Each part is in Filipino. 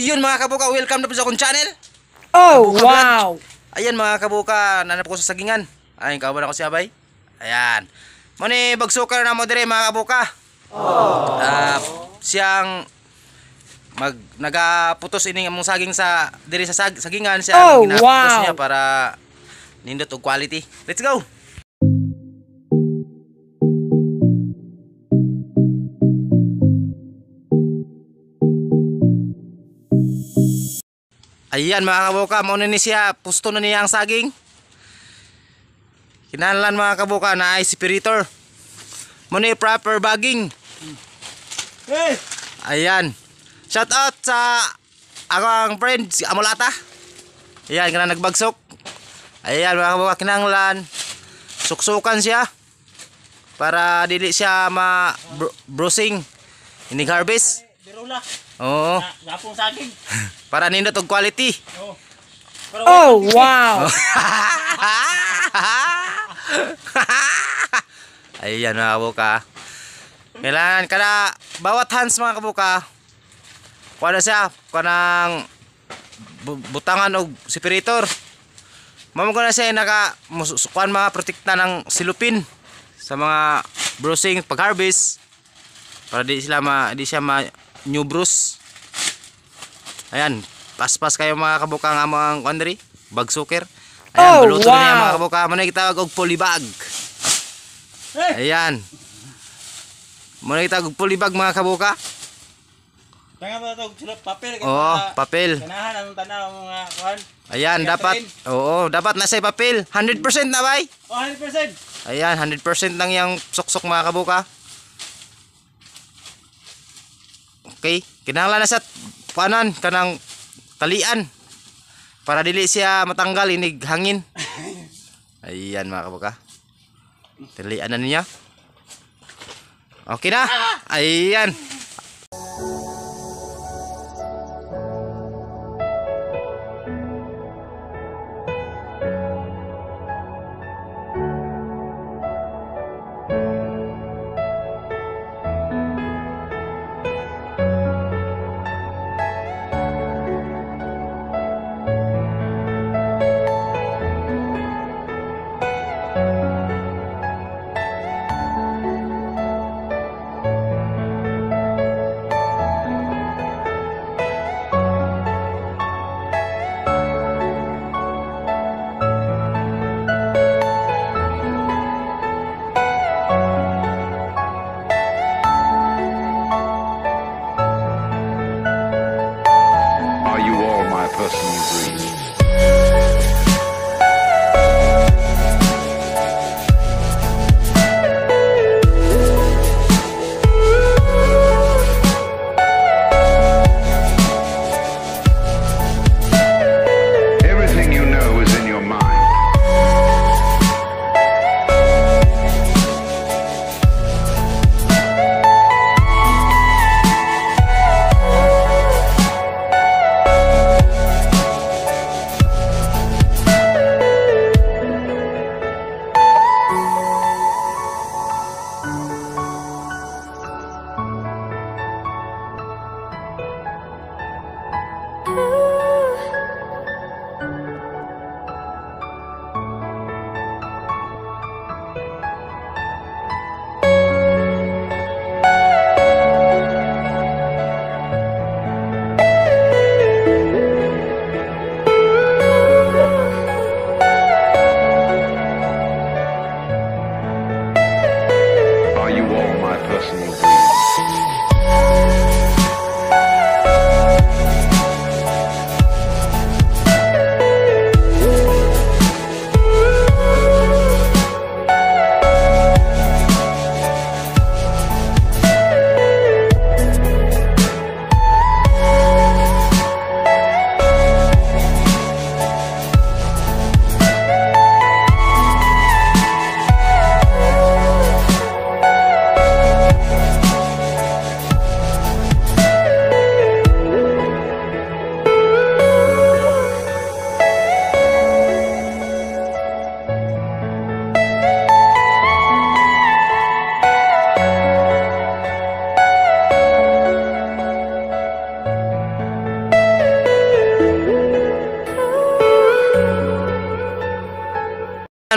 Yun mga kabuka, welcome na po sa akong channel. Oh, Kabuka wow! Vlog. Ayan mga kabuka, nanap ko sa sagingan. Ay, kawan ako si Abay. Ayan. Muni, bagsukar na mo dire mga kabuka. Siyang nagaputos ini among saging sa dire sa sagingan siya. Oh, Ginaputos wow! niya para nindot og quality. Let's go! Ayan mga kabuka, mauna ni siya, pusto na niya ang saging. Kinahanglan mga kabuka na ay separator. Muna proper bagging. Hey! Ayan. Shout out sa akong friend, si Amolata. Ayan, kanang nagbagsok. Ayan mga kabuka, kinahanglan suksukan siya para dili siya ma-bruising. Inig harvest. Birula. Oo. Gapong saging. Para nindot og quality. Oh, wow! Ayan mga kabuka. Kailangan kada bawat hands mga kabuka. Kuha na siya. Kuha ng butangan og separator. Mamago na siya kuhaan mga protekta ng silupin sa mga bruising pag harvest. Para di siya new bruise. Ayan, paspas kayo mga kabuka nga mga kondri, bagsuker. Ayan, buluto wow! niya mga kabuka, muna kitawag og polybag. Ayan. Muna kitawag og polybag mga kabuka. Tanga mo ito, papel. Oo, papel. Kanahan ang tanaw mga kuhan. Ayan, dapat, dapat nasa papel. 100% na bay? Oh, 100%. Ayan, 100% lang yung suksok mga kabuka. Okay, kinahanglan na sa panan kanang talian para dili siya matanggal inig hangin. Ayan mga kabuka. Talian na niya. Okay na. Ayan. Personal dreams. Everything you know is in your mind.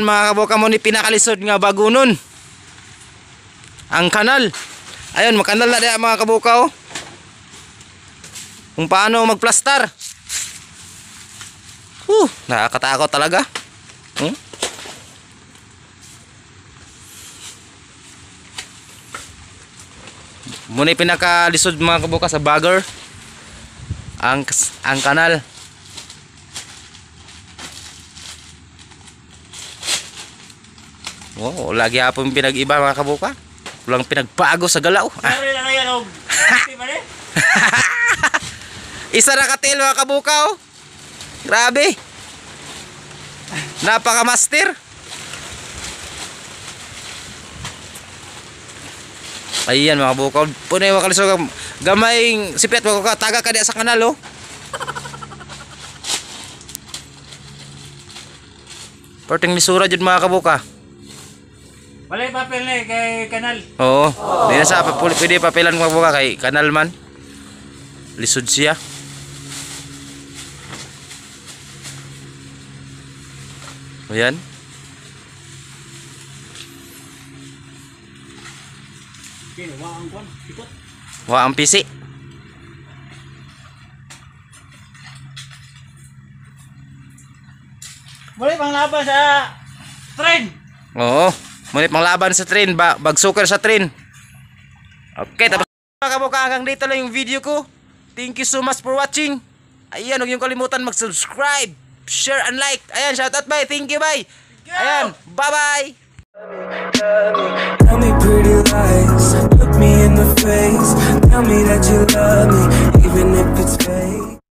Ayan mga kabuka mo ni pinakalisod nga bagunon. Ang kanal. Ayun, makanal na diya mga kabuka oh. Kung paano magplastar. Nakakatakot talaga. Muna pinakalisod mga kabuka sa bagger. Ang kanal. Wow, lagi hapon pinag-iba mga kabuka. Walang pinagbago sa galaw. Sorry na yan, oh. Di ba rin? Isa na katil mga kabuka oh. Grabe. Napaka-master. Ayan mga kabuka. Punay mga kalisod. Gamayng sipit mga kabuka. Taga ka diya sa kanal oh. Perting lisura dyan mga kabuka. Wala yung papel na kay kanal. Oo. Di na sa pwede papelan mga kabuka kay kanal man. Lisod siya. Ayan. Wah ang pisi. Muli pang laban sa train. Oo. Munit mang laban sa train, bagsuker sa train. Okay, tapos mga kabuka, hanggang dito lang yung video ko. Thank you so much for watching. Ayan, huwag niyong kalimutan mag-subscribe, share and like. Ayan, shout out bye. Thank you, bye. Ayan, bye-bye. Tell me pretty lies, look me in the face. Tell me that you love me, even if